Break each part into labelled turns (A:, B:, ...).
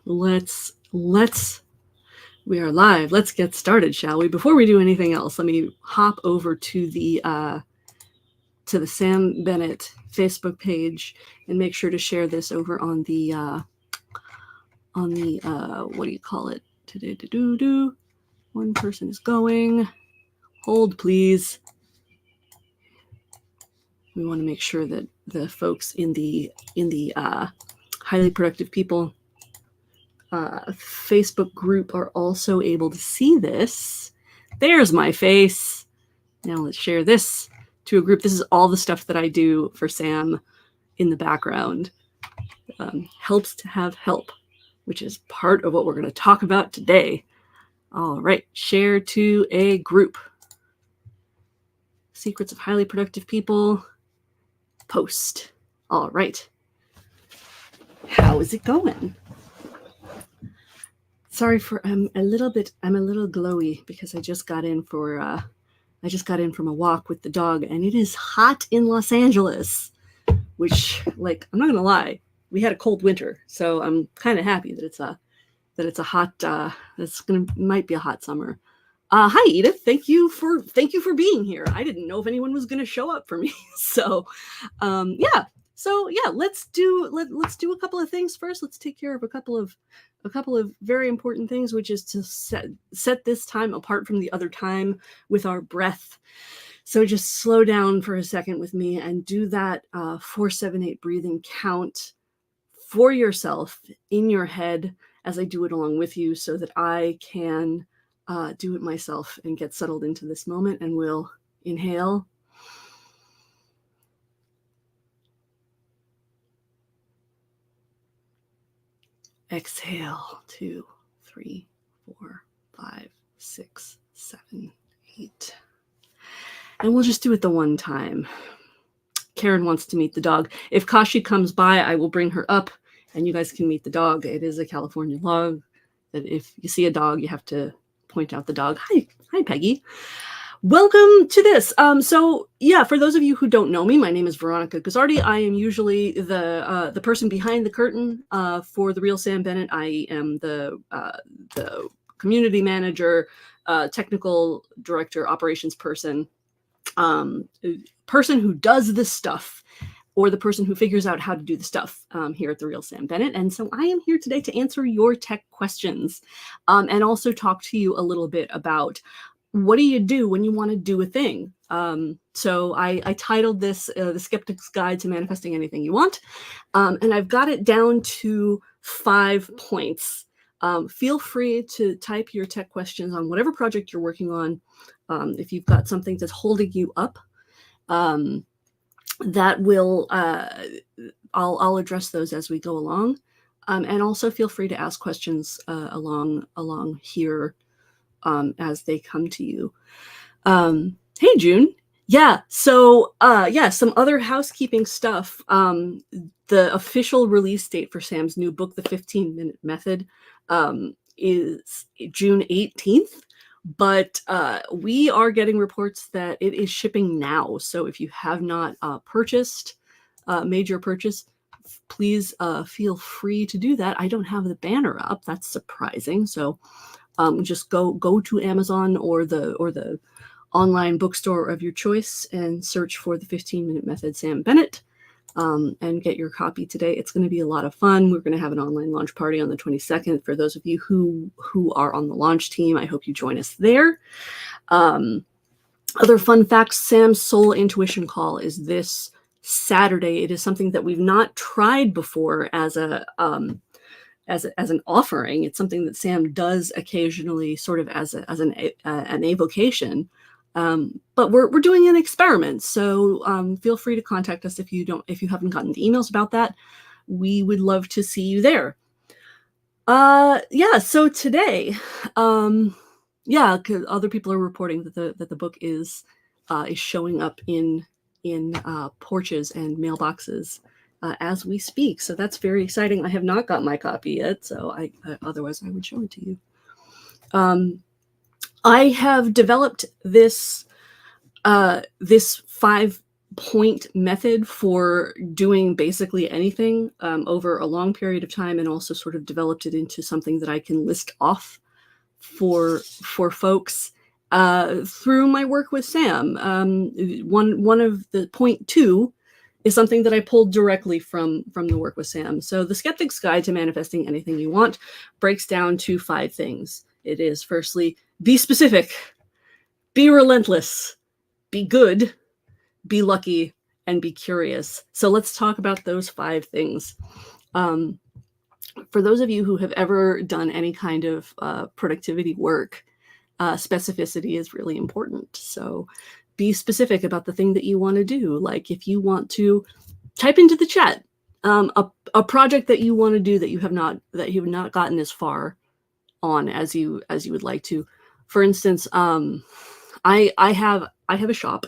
A: We are live. Let's get started, shall we? Before we do anything else, let me hop over to the Sam Bennett Facebook page and make sure to share this over on the what do you call it? One person is going. Hold, please. We want to make sure that the folks in the highly productive people Facebook group are also able to see this. There's my face. Now let's share this to a group. This is all the stuff that I do for Sam in the background. Helps to have help, which is part of what we're going to talk about today. All right, share to a group. Secrets of highly productive people. Post. All right. How is it going? Sorry for I'm a little glowy because I just got in from a walk with the dog, and it is hot in Los Angeles, which, like, I'm not gonna lie, we had a cold winter, so I'm kind of happy that it's a hot might be a hot summer. Hi Edith, thank you for being here. I didn't know if anyone was gonna show up for me. So let's do a couple of things first. Let's take care of a couple of very important things, which is to set this time apart from the other time with our breath. So just slow down for a second with me and do that 4-7-8 breathing count for yourself in your head as I do it along with you, so that I can do it myself and get settled into this moment. And we'll inhale. Exhale. 2, 3, 4, 5, 6, 7, 8. And we'll just do it the one time. Karen wants to meet the dog. If Kashi comes by, I will bring her up and you guys can meet the dog. It is a California law that if you see a dog, you have to point out the dog. Hi, Peggy. Welcome to this. For those of you who don't know me, my name is Veronica Gazzardi. I am usually the person behind the curtain for The Real Sam Bennett. I am the community manager, technical director, operations person, person who does this stuff, or the person who figures out how to do the stuff here at The Real Sam Bennett. And so I am here today to answer your tech questions and also talk to you a little bit about what do you do when you want to do a thing? So I titled this The Skeptic's Guide to Manifesting Anything You Want. And I've got it down to 5 points. Feel free to type your tech questions on whatever project you're working on. If you've got something that's holding you up, that will, I'll address those as we go along. And also feel free to ask questions along here as they come to you. Hey, June. Yeah. So, some other housekeeping stuff. The official release date for Sam's new book, The 15-Minute Method, is June 18th. But we are getting reports that it is shipping now. So if you have not made your purchase, please feel free to do that. I don't have the banner up. That's surprising. So just go to Amazon or the online bookstore of your choice and search for The 15-Minute Method, Sam Bennett, and get your copy today. It's going to be a lot of fun. We're going to have an online launch party on the 22nd. For those of you who are on the launch team, I hope you join us there. Other fun facts: Sam's Soul Intuition Call is this Saturday. It is something that we've not tried before as an offering. It's something that Sam does occasionally, sort of as an avocation. But we're doing an experiment, so feel free to contact us if you haven't gotten the emails about that. We would love to see you there. So today, other people are reporting that the book is showing up in porches and mailboxes as we speak. So that's very exciting. I have not got my copy yet, so otherwise I would show it to you. I have developed this 5 point method for doing basically anything over a long period of time, and also sort of developed it into something that I can list off for folks through my work with Sam. One of the point 2 is something that I pulled directly from the work with Sam. So the Skeptic's Guide to Manifesting Anything You Want breaks down to 5 things. It is, firstly, be specific, be relentless, be good, be lucky, and be curious. So let's talk about those 5 things. For those of you who have ever done any kind of productivity work, specificity is really important. So be specific about the thing that you want to do. Like if you want to type into the chat a project that you want to do that you have not gotten as far on as you would like to. For instance, I have a shop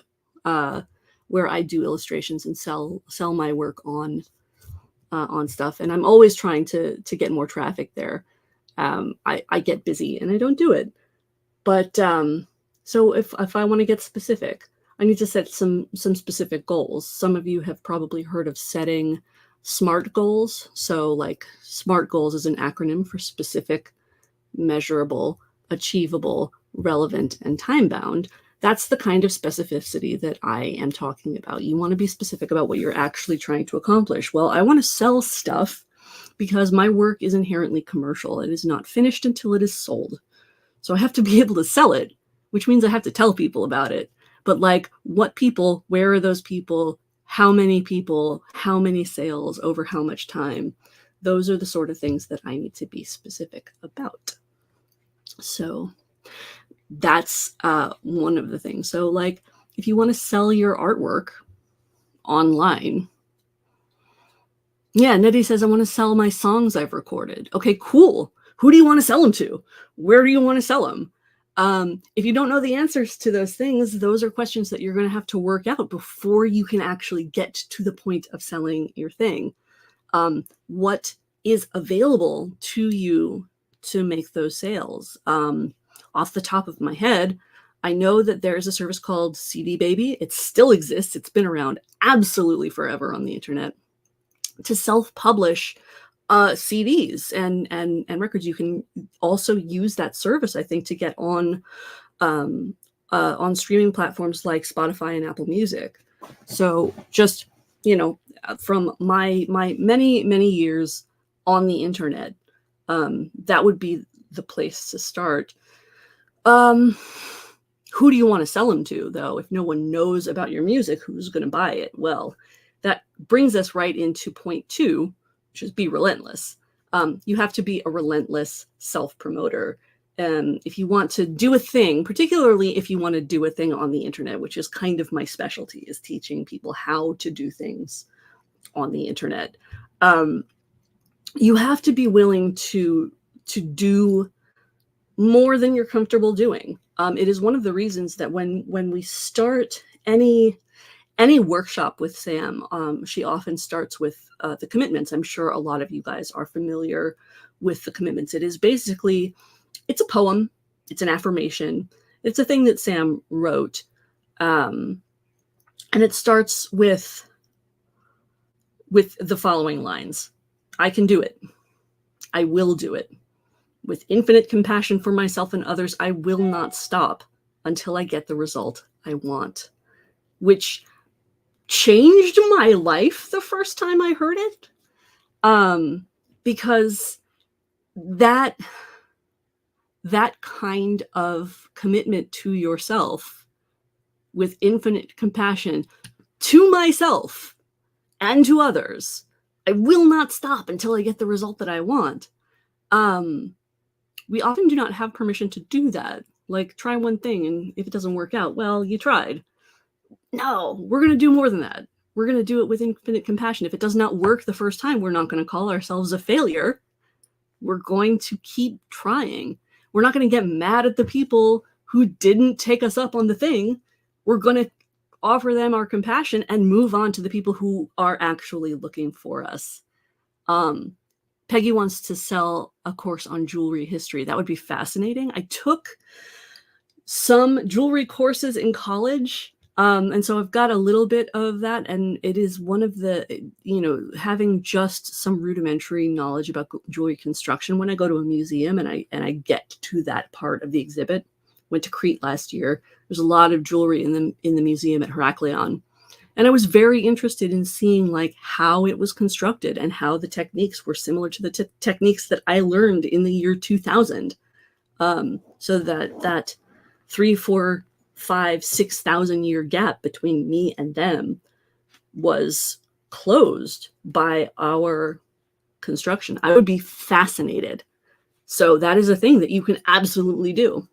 A: where I do illustrations and sell my work on stuff, and I'm always trying to get more traffic there. I get busy and I don't do it. But so if I want to get specific, I need to set some specific goals. Some of you have probably heard of setting SMART goals. So like SMART goals is an acronym for specific, measurable, achievable, relevant, and time-bound. That's the kind of specificity that I am talking about. You want to be specific about what you're actually trying to accomplish. Well, I want to sell stuff because my work is inherently commercial. It is not finished until it is sold. So I have to be able to sell it, which means I have to tell people about it. But like, what people, where are those people, how many sales, over how much time? Those are the sort of things that I need to be specific about. So that's one of the things. So like, if you want to sell your artwork online, yeah, Nettie says, I want to sell my songs I've recorded. Okay, cool. Who do you want to sell them to? Where do you want to sell them? If you don't know the answers to those things, those are questions that you're going to have to work out before you can actually get to the point of selling your thing. What is available to you to make those sales? Off the top of my head, I know that there's a service called CD Baby. It still exists. It's been around absolutely forever on the internet to self-publish CDs and records. You can also use that service, I think, to get on streaming platforms like Spotify and Apple Music. So just, from my many years on the internet, that would be the place to start. Who do you want to sell them to, though? If no one knows about your music, who's going to buy it? Well, that brings us right into point 2, which is be relentless. You have to be a relentless self-promoter. If you want to do a thing, particularly if you want to do a thing on the internet, which is kind of my specialty, is teaching people how to do things on the internet. You have to be willing to do more than you're comfortable doing. It is one of the reasons that when we start any workshop with Sam, she often starts with the commitments. I'm sure a lot of you guys are familiar with the commitments. It is basically, it's a poem, it's an affirmation, it's a thing that Sam wrote, and it starts with the following lines: I can do it. I will do it. With infinite compassion for myself and others, I will not stop until I get the result I want. Which changed my life the first time I heard it, because that kind of commitment to yourself with infinite compassion to myself and to others, I will not stop until I get the result that I want. We often do not have permission to do that. Like, try one thing, and if it doesn't work out, well, you tried. No, we're going to do more than that. We're going to do it with infinite compassion. If it does not work the first time, we're not going to call ourselves a failure. We're going to keep trying. We're not going to get mad at the people who didn't take us up on the thing. We're going to offer them our compassion and move on to the people who are actually looking for us. Peggy wants to sell a course on jewelry history. That would be fascinating. I took some jewelry courses in college. And so I've got a little bit of that, and it is one of the, having just some rudimentary knowledge about jewelry construction. When I go to a museum and I get to that part of the exhibit, went to Crete last year. There's a lot of jewelry in the museum at Heraklion, and I was very interested in seeing like how it was constructed and how the techniques were similar to the techniques that I learned in the year 2000. So that 3, 4, 5, 6,000 year gap between me and them was closed by our construction. I would be fascinated. So that is a thing that you can absolutely do.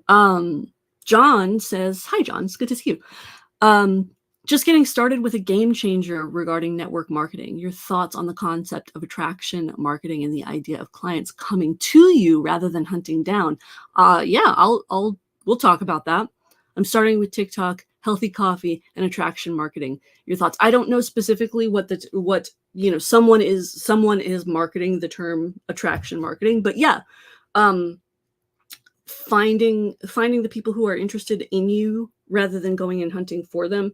A: John says, hi, John, it's good to see you. Just getting started with a game changer regarding network marketing. Your thoughts on the concept of attraction marketing and the idea of clients coming to you rather than hunting down. Yeah, we'll talk about that. I'm starting with TikTok, healthy coffee, and attraction marketing. Your thoughts? I don't know specifically what someone is marketing the term attraction marketing, but yeah, finding the people who are interested in you rather than going and hunting for them.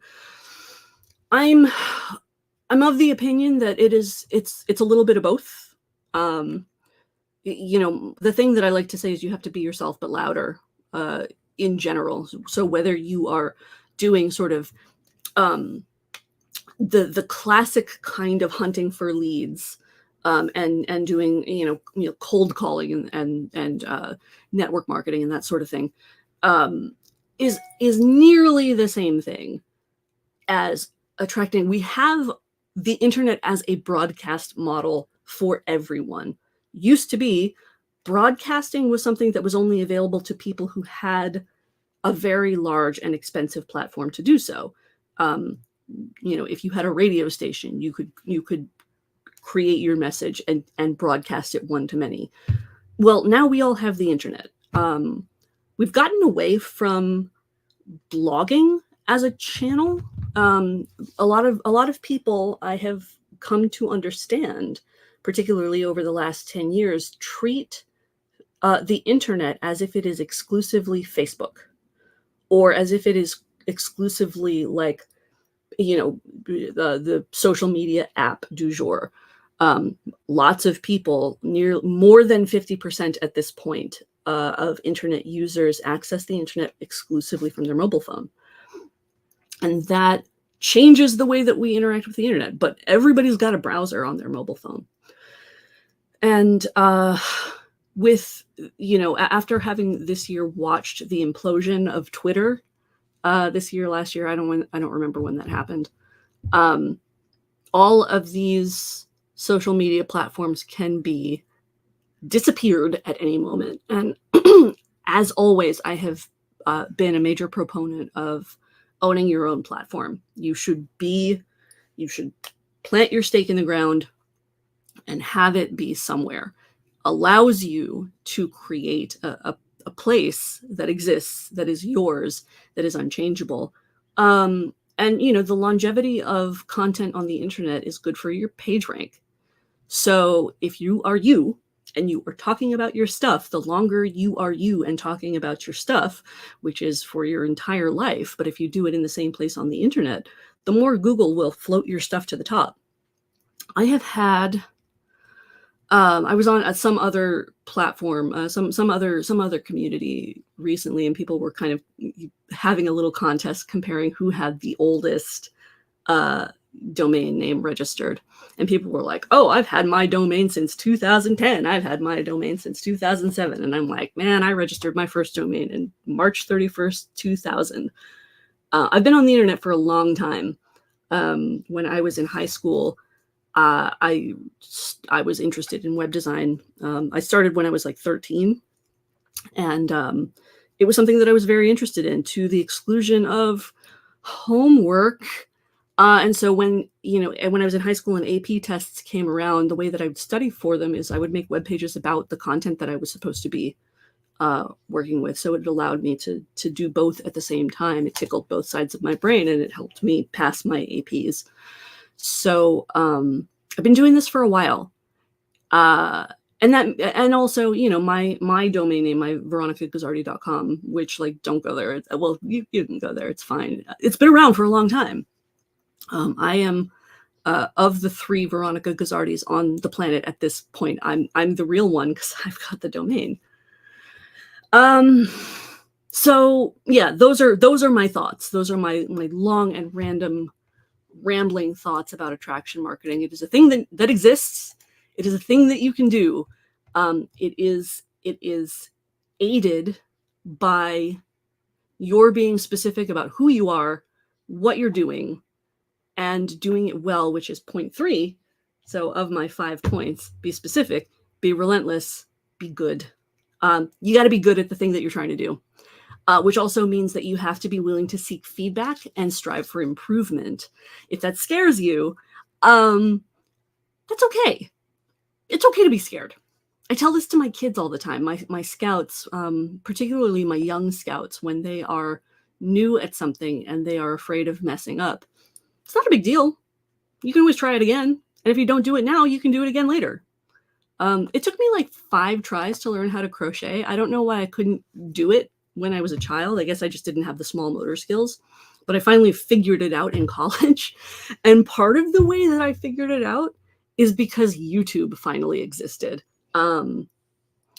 A: I'm of the opinion that it's a little bit of both. The thing that I like to say is you have to be yourself, but louder, in general. So whether you are doing sort of the classic kind of hunting for leads, and doing cold calling and network marketing and that sort of thing, is nearly the same thing as attracting. We have the internet as a broadcast model for everyone. Used to be, broadcasting was something that was only available to people who had a very large and expensive platform to do so. If you had a radio station, you could create your message and broadcast it one to many. Well, now we all have the internet. We've gotten away from blogging as a channel. A lot of people I have come to understand, particularly over the last 10 years, treat the internet as if it is exclusively Facebook, or as if it is exclusively like, the social media app du jour. Lots of people, more than 50% at this point, of internet users access the internet exclusively from their mobile phone. And that changes the way that we interact with the internet, but everybody's got a browser on their mobile phone. And after having this year watched the implosion of Twitter, last year, I don't remember when that happened. All of these social media platforms can be disappeared at any moment. And as always, I have been a major proponent of owning your own platform. You should plant your stake in the ground and have it be somewhere. Allows you to create a place that exists, that is yours, that is unchangeable. And the longevity of content on the internet is good for your page rank. So if you are you and you are talking about your stuff, the longer you are you and talking about your stuff, which is for your entire life, but if you do it in the same place on the internet, the more Google will float your stuff to the top. I have had I was on some other platform, some other community recently, and people were kind of having a little contest comparing who had the oldest domain name registered. And people were like, oh, I've had my domain since 2010. I've had my domain since 2007. And I'm like, man, I registered my first domain in March 31st, 2000. I've been on the internet for a long time. When I was in high school, I was interested in web design. I started when I was like 13, and it was something that I was very interested in, to the exclusion of homework. And so when I was in high school and AP tests came around, the way that I would study for them is I would make web pages about the content that I was supposed to be working with. So it allowed me to do both at the same time. It tickled both sides of my brain, and it helped me pass my APs. So I've been doing this for a while. and also, my domain name, my veronicagazzardi.com, which, like, don't go there. Well, you can go there. It's fine. It's been around for a long time. I am, of the 3 Veronica Gazzardis on the planet at this point, I'm the real one because I've got the domain. So yeah, those are my thoughts. Those are my long and rambling thoughts about attraction marketing. It is a thing that exists. It is a thing that you can do. It is aided by your being specific about who you are, what you're doing, and doing it well, which is point 3. So of my 5 points, be specific, be relentless, be good. You got to be good at the thing that you're trying to do, which also means that you have to be willing to seek feedback and strive for improvement. If that scares you, that's okay. It's okay to be scared. I tell this to my kids all the time, my scouts, particularly my young scouts, when they are new at something and they are afraid of messing up. It's not a big deal. You can always try it again. And if you don't do it now, you can do it again later. It took me like 5 tries to learn how to crochet. I don't know why I couldn't do it when I was a child. I guess I just didn't have the small motor skills. But I finally figured it out in college. And part of the way that I figured it out is because YouTube finally existed.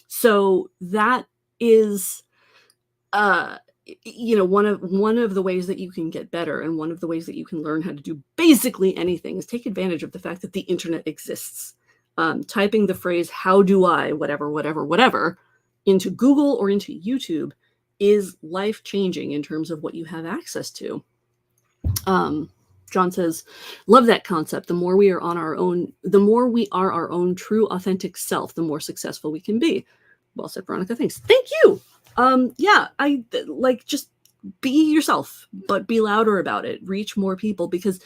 A: So that is, one of the ways that you can get better, and one of the ways that you can learn how to do basically anything, is take advantage of the fact that the internet exists. Typing the phrase, how do I, whatever, into Google or into YouTube is life-changing in terms of what you have access to. John says, love that concept. The more we are our own true, authentic self, the more successful we can be. Well said, Veronica. Thanks. Thank you. Yeah, I like, just be yourself, but be louder about it. Reach more people, because,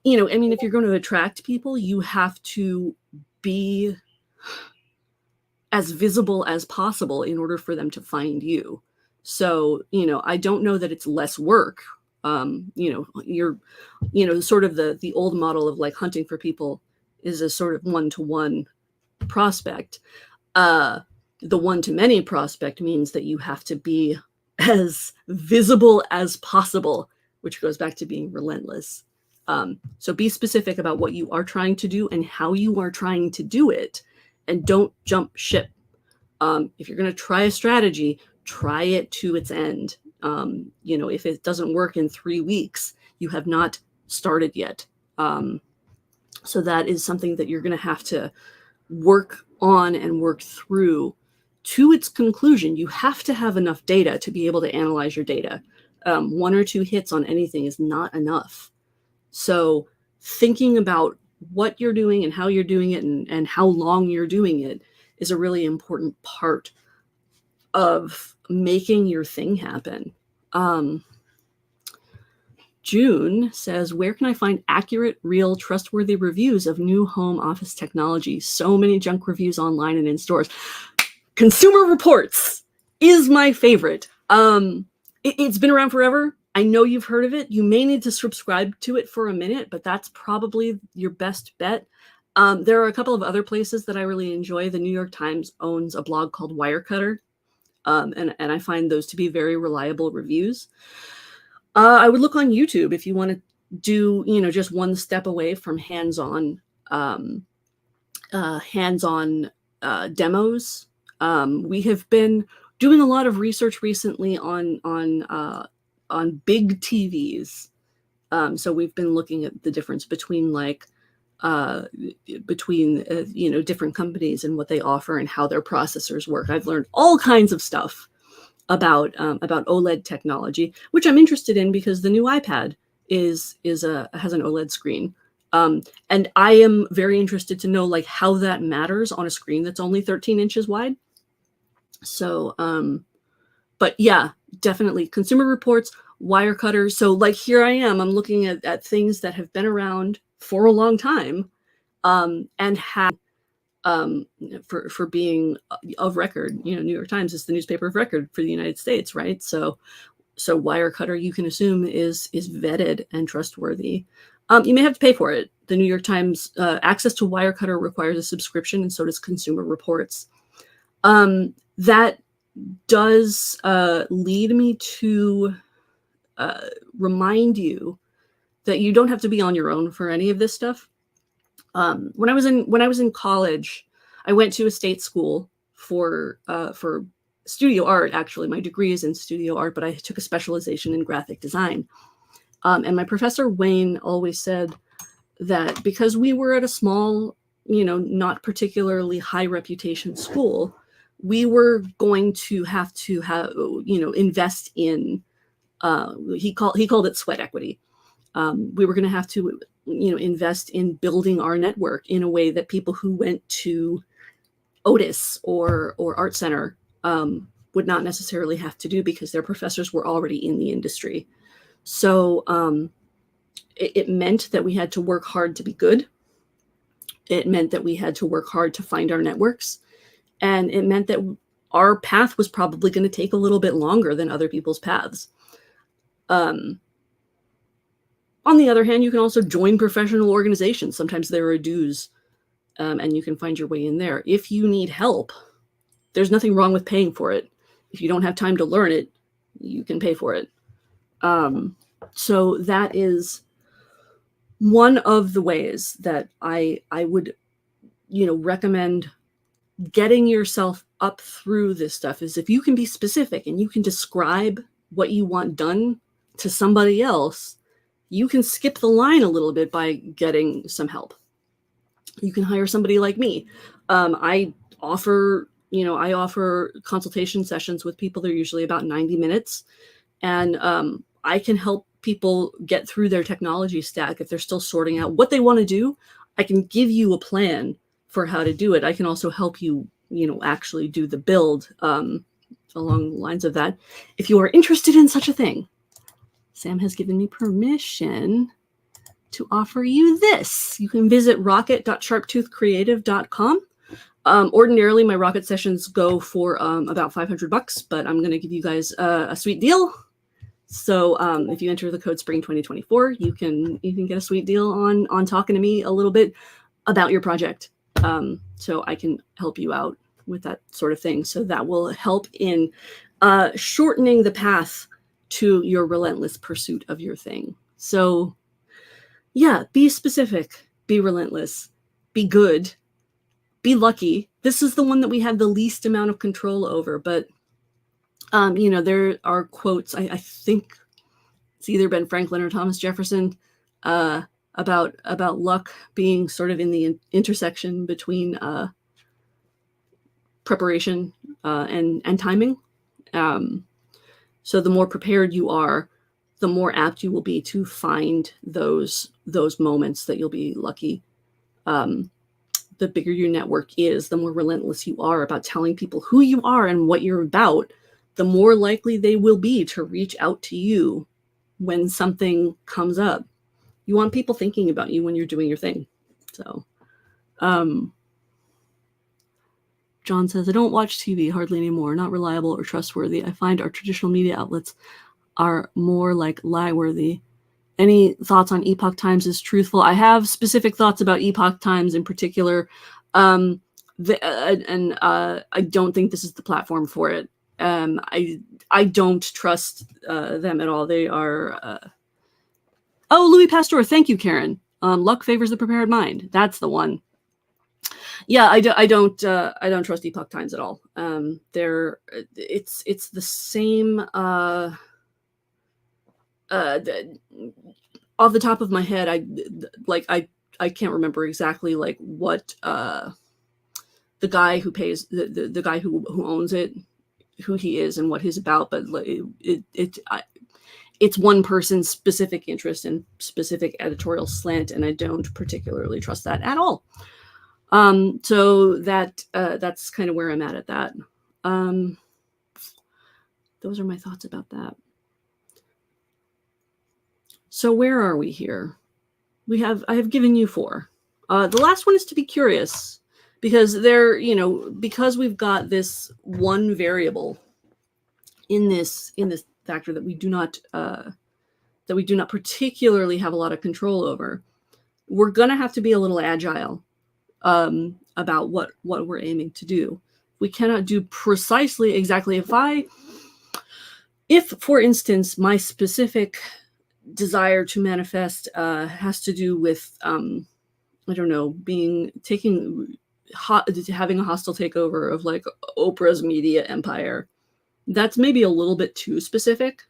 A: if you're going to attract people, you have to be as visible as possible in order for them to find you. So, I don't know that it's less work. You're, sort of the old model of like hunting for people is a sort of one-to-one prospect. The one-to-many prospect means that you have to be as visible as possible, which goes back to being relentless. So be specific about what you are trying to do and how you are trying to do it, and don't jump ship. If you're going to try a strategy, try it to its end. If it doesn't work in 3 weeks, you have not started yet. So that is something that you're going to have to work on and work through to its conclusion. You have to have enough data to be able to analyze your data. 1 or 2 hits on anything is not enough. So thinking about what you're doing and how you're doing it, and how long you're doing it, is a really important part of making your thing happen. June says, where can I find accurate, real, trustworthy reviews of new home office technology? So many junk reviews online and in stores. Consumer Reports is my favorite. It's been around forever. I know you've heard of it. You may need to subscribe to it for a minute, but that's probably your best bet. There are a couple of other places that I really enjoy. The New York Times owns a blog called Wirecutter, and I find those to be very reliable reviews. I would look on YouTube if you want to do, just one step away from hands-on demos. We have been doing a lot of research recently on big TVs. So we've been looking at the difference between different companies and what they offer and how their processors work. I've learned all kinds of stuff about OLED technology, which I'm interested in because the new iPad has an OLED screen. And I am very interested to know how that matters on a screen that's only 13 inches wide. So, but yeah, definitely Consumer Reports, Wirecutter. So here I am, I'm looking at things that have been around for a long time, and have, for being of record. New York Times is the newspaper of record for the United States, right? So Wirecutter, you can assume, is vetted and trustworthy. You may have to pay for it. The New York Times, access to Wirecutter requires a subscription, and so does Consumer Reports. That does lead me to remind you that you don't have to be on your own for any of this stuff. When I was in college, I went to a state school for studio art. Actually, my degree is in studio art, but I took a specialization in graphic design. And my professor Wayne always said that because we were at a small, not particularly high reputation school, we were going to have invest in. He called it sweat equity. We were going to have to, invest in building our network in a way that people who went to Otis or Art Center would not necessarily have to do, because their professors were already in the industry. So it meant that we had to work hard to be good. It meant that we had to work hard to find our networks. And it meant that our path was probably going to take a little bit longer than other people's paths. On the other hand, you can also join professional organizations. Sometimes there are dues, and you can find your way in there. If you need help, there's nothing wrong with paying for it. If you don't have time to learn it, you can pay for it. So that is one of the ways that I would, recommend getting yourself up through this stuff, is if you can be specific and you can describe what you want done to somebody else, you can skip the line a little bit by getting some help. You can hire somebody like me. I offer consultation sessions with people. They're usually about 90 minutes. And I can help people get through their technology stack if they're still sorting out what they want to do. I can give you a plan for how to do it. I can also help you, actually do the build along the lines of that. If you are interested in such a thing, Sam has given me permission to offer you this. You can visit rocket.sharptoothcreative.com. Ordinarily, my Rocket sessions go for about $500, but I'm going to give you guys a sweet deal. So if you enter the code Spring 2024, you can get a sweet deal on talking to me a little bit about your project. So I can help you out with that sort of thing. So that will help in shortening the path to your relentless pursuit of your thing. So yeah, be specific, be relentless, be good, be lucky. This is the one that we have the least amount of control over, but there are quotes, I think it's either Ben Franklin or Thomas Jefferson, about luck being sort of in the intersection between preparation and timing. So the more prepared you are, the more apt you will be to find those moments that you'll be lucky. The bigger your network is, the more relentless you are about telling people who you are and what you're about, the more likely they will be to reach out to you when something comes up. You want people thinking about you when you're doing your thing. So, John says, I don't watch TV hardly anymore. Not reliable or trustworthy. I find our traditional media outlets are more like lie-worthy. Any thoughts on Epoch Times is truthful? I have specific thoughts about Epoch Times in particular. I don't think this is the platform for it. I don't trust them at all. They are... Oh, Louis Pasteur. Thank you, Karen. Luck favors the prepared mind. That's the one. Yeah, I don't trust Epoch Times at all. It's the same. Off the top of my head, I can't remember exactly like what the guy who pays the guy who owns it, who he is and what he's about, but it's one person's specific interest and specific editorial slant, and I don't particularly trust that at all. So that's kind of where I'm at that. Those are my thoughts about that. So where are we here? I have given you 4. The last one is to be curious, because because we've got this one variable in this factor that we do not particularly have a lot of control over. we're going to have to be a little agile about what we're aiming to do. We cannot do precisely exactly if, for instance, my specific desire to manifest has to do with I don't know, having a hostile takeover of like Oprah's media empire. That's maybe a little bit too specific,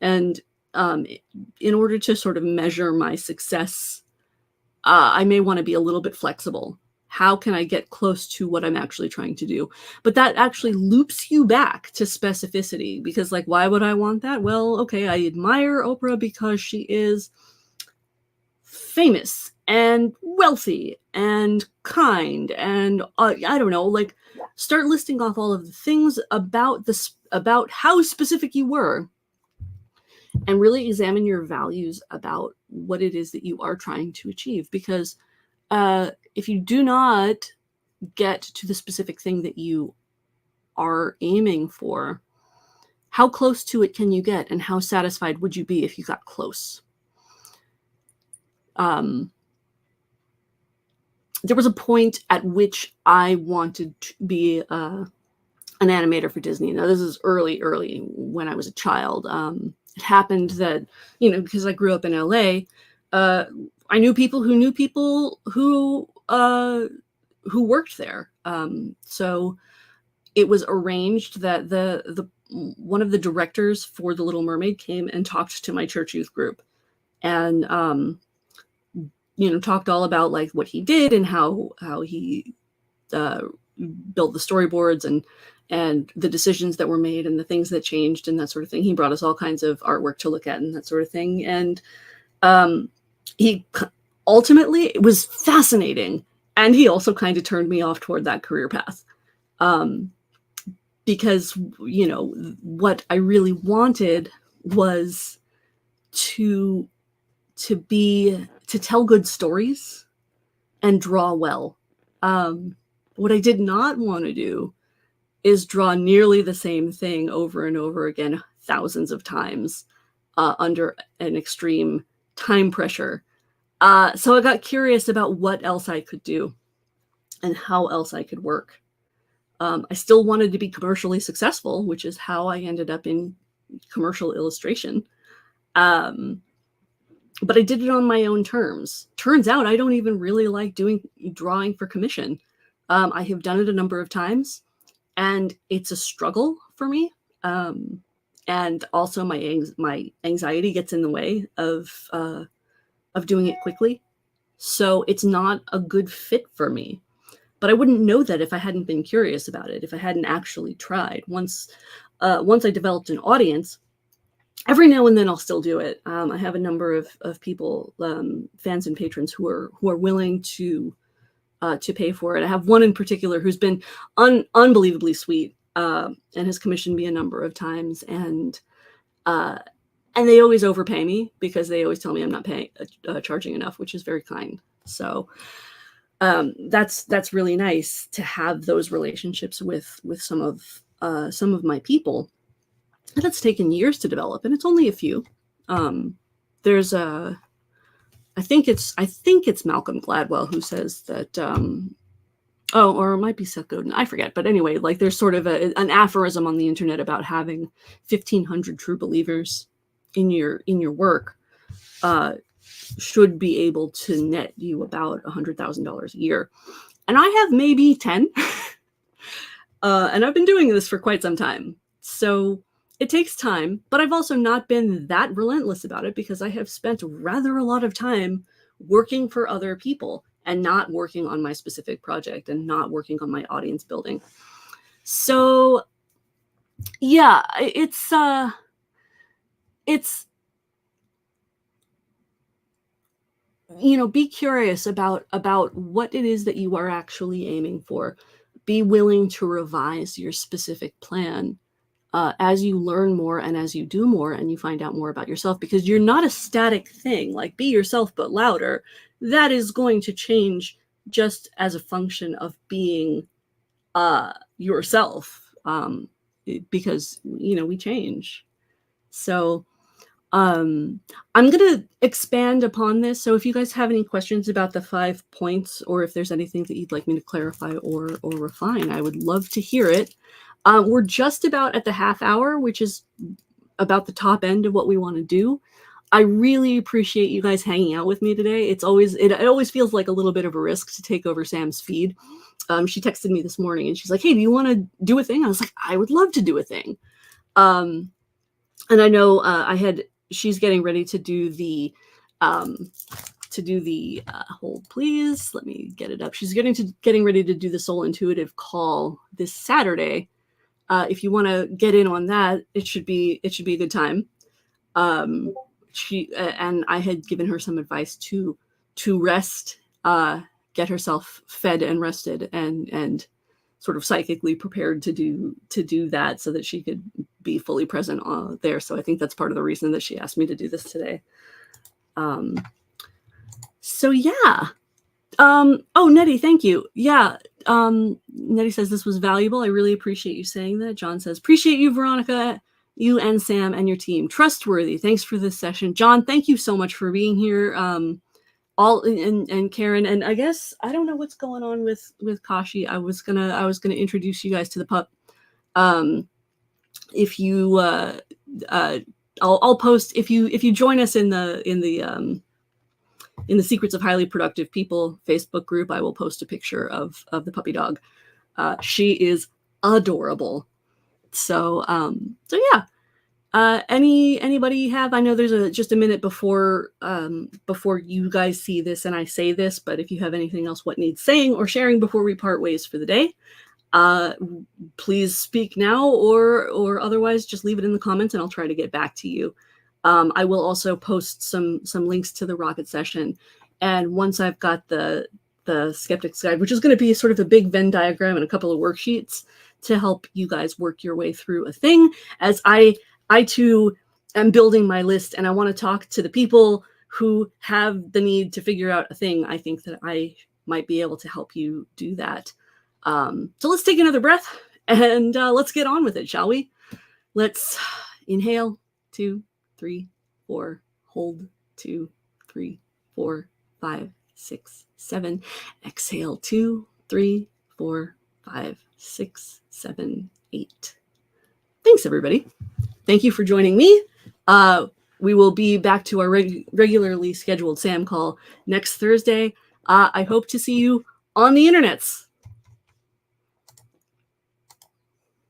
A: and in order to sort of measure my success, I may want to be a little bit flexible. How can I get close to what I'm actually trying to do? But that actually loops you back to specificity, because like, why would I want that? Well, okay, I admire Oprah because she is famous and wealthy and kind and I don't know, like start listing off all of the things about this, about how specific you were, and really examine your values about what it is that you are trying to achieve. Because if you do not get to the specific thing that you are aiming for, how close to it can you get, and how satisfied would you be if you got close? There was a point at which I wanted to be an animator for Disney. Now, this is early when I was a child. It happened that, because I grew up in LA, I knew people who knew people who worked there. So it was arranged that the one of the directors for The Little Mermaid came and talked to my church youth group, and talked all about like what he did and how he built the storyboards and the decisions that were made and the things that changed and that sort of thing. He brought us all kinds of artwork to look at and that sort of thing. And he ultimately, it was fascinating. And he also kind of turned me off toward that career path. Because, what I really wanted was to tell good stories and draw well. What I did not want to do is draw nearly the same thing over and over again, thousands of times, under an extreme time pressure. So I got curious about what else I could do and how else I could work. I still wanted to be commercially successful, which is how I ended up in commercial illustration. But I did it on my own terms. Turns out I don't even really like drawing for commission. I have done it a number of times, and it's a struggle for me. And also my anxiety gets in the way of doing it quickly. So it's not a good fit for me. But I wouldn't know that if I hadn't been curious about it, if I hadn't actually tried. Once I developed an audience, every now and then I'll still do it. I have a number of people, fans and patrons who are willing to pay for it. I have one in particular who's been unbelievably sweet, and has commissioned me a number of times, and they always overpay me because they always tell me I'm not charging enough, which is very kind. So that's really nice to have those relationships with some of my people. And that's taken years to develop, and it's only a few. There's I think it's Malcolm Gladwell who says that, or it might be Seth Godin, I forget. But anyway, like there's sort of an aphorism on the internet about having 1,500 true believers in your work should be able to net you about $100,000 a year. And I have maybe 10, and I've been doing this for quite some time. So it takes time, but I've also not been that relentless about it because I have spent rather a lot of time working for other people and not working on my specific project and not working on my audience building. So yeah, it's be curious about what it is that you are actually aiming for. Be willing to revise your specific plan as you learn more and as you do more and you find out more about yourself, because you're not a static thing. Like, be yourself but louder. That is going to change just as a function of being yourself, because we change. So Um, I'm gonna expand upon this. So if you guys have any questions about the 5 points, or if there's anything that you'd like me to clarify or refine, I would love to hear it. We're just about at the half hour, which is about the top end of what we want to do. I really appreciate you guys hanging out with me today. It always feels like a little bit of a risk to take over Sam's feed. She texted me this morning and she's like, "Hey, do you want to do a thing?" I was like, "I would love to do a thing." Um, and I know she's getting ready to do the hold please, let me get it up. She's getting ready to do the Soul Intuitive call this Saturday. If you want to get in on that, it should be a good time. She and I had given her some advice to rest, get herself fed and rested, and sort of psychically prepared to do that, so that she could be fully present there. So I think that's part of the reason that she asked me to do this today. So yeah. Oh, Nettie, thank you. Yeah. Nettie says this was valuable. I really appreciate you saying that. John says, appreciate you, Veronica, you and Sam and your team. Trustworthy. Thanks for this session. John, thank you so much for being here. And Karen, and I guess I don't know what's going on with Kashi. I was gonna introduce you guys to the pup. If you I'll post, if you join us in the Secrets of Highly Productive People Facebook group, I will post a picture of the puppy dog. She is adorable. So yeah. Anybody have? I know there's just a minute before you guys see this and I say this, but if you have anything else what needs saying or sharing before we part ways for the day, please speak now, or otherwise just leave it in the comments and I'll try to get back to you. I will also post some links to the rocket session, and once I've got the Skeptic's Guide, which is going to be sort of a big Venn diagram and a couple of worksheets to help you guys work your way through a thing, as I too am building my list, and I want to talk to the people who have the need to figure out a thing. I think that I might be able to help you do that. So let's take another breath and let's get on with it, shall we? Let's inhale, 2, 3, 4, hold, 2, 3, 4, 5, 6, 7. Exhale, 2, 3, 4, 5, 6, 7, 8. Thanks, everybody. Thank you for joining me. We will be back to our regularly scheduled SAM call next Thursday. I hope to see you on the internets.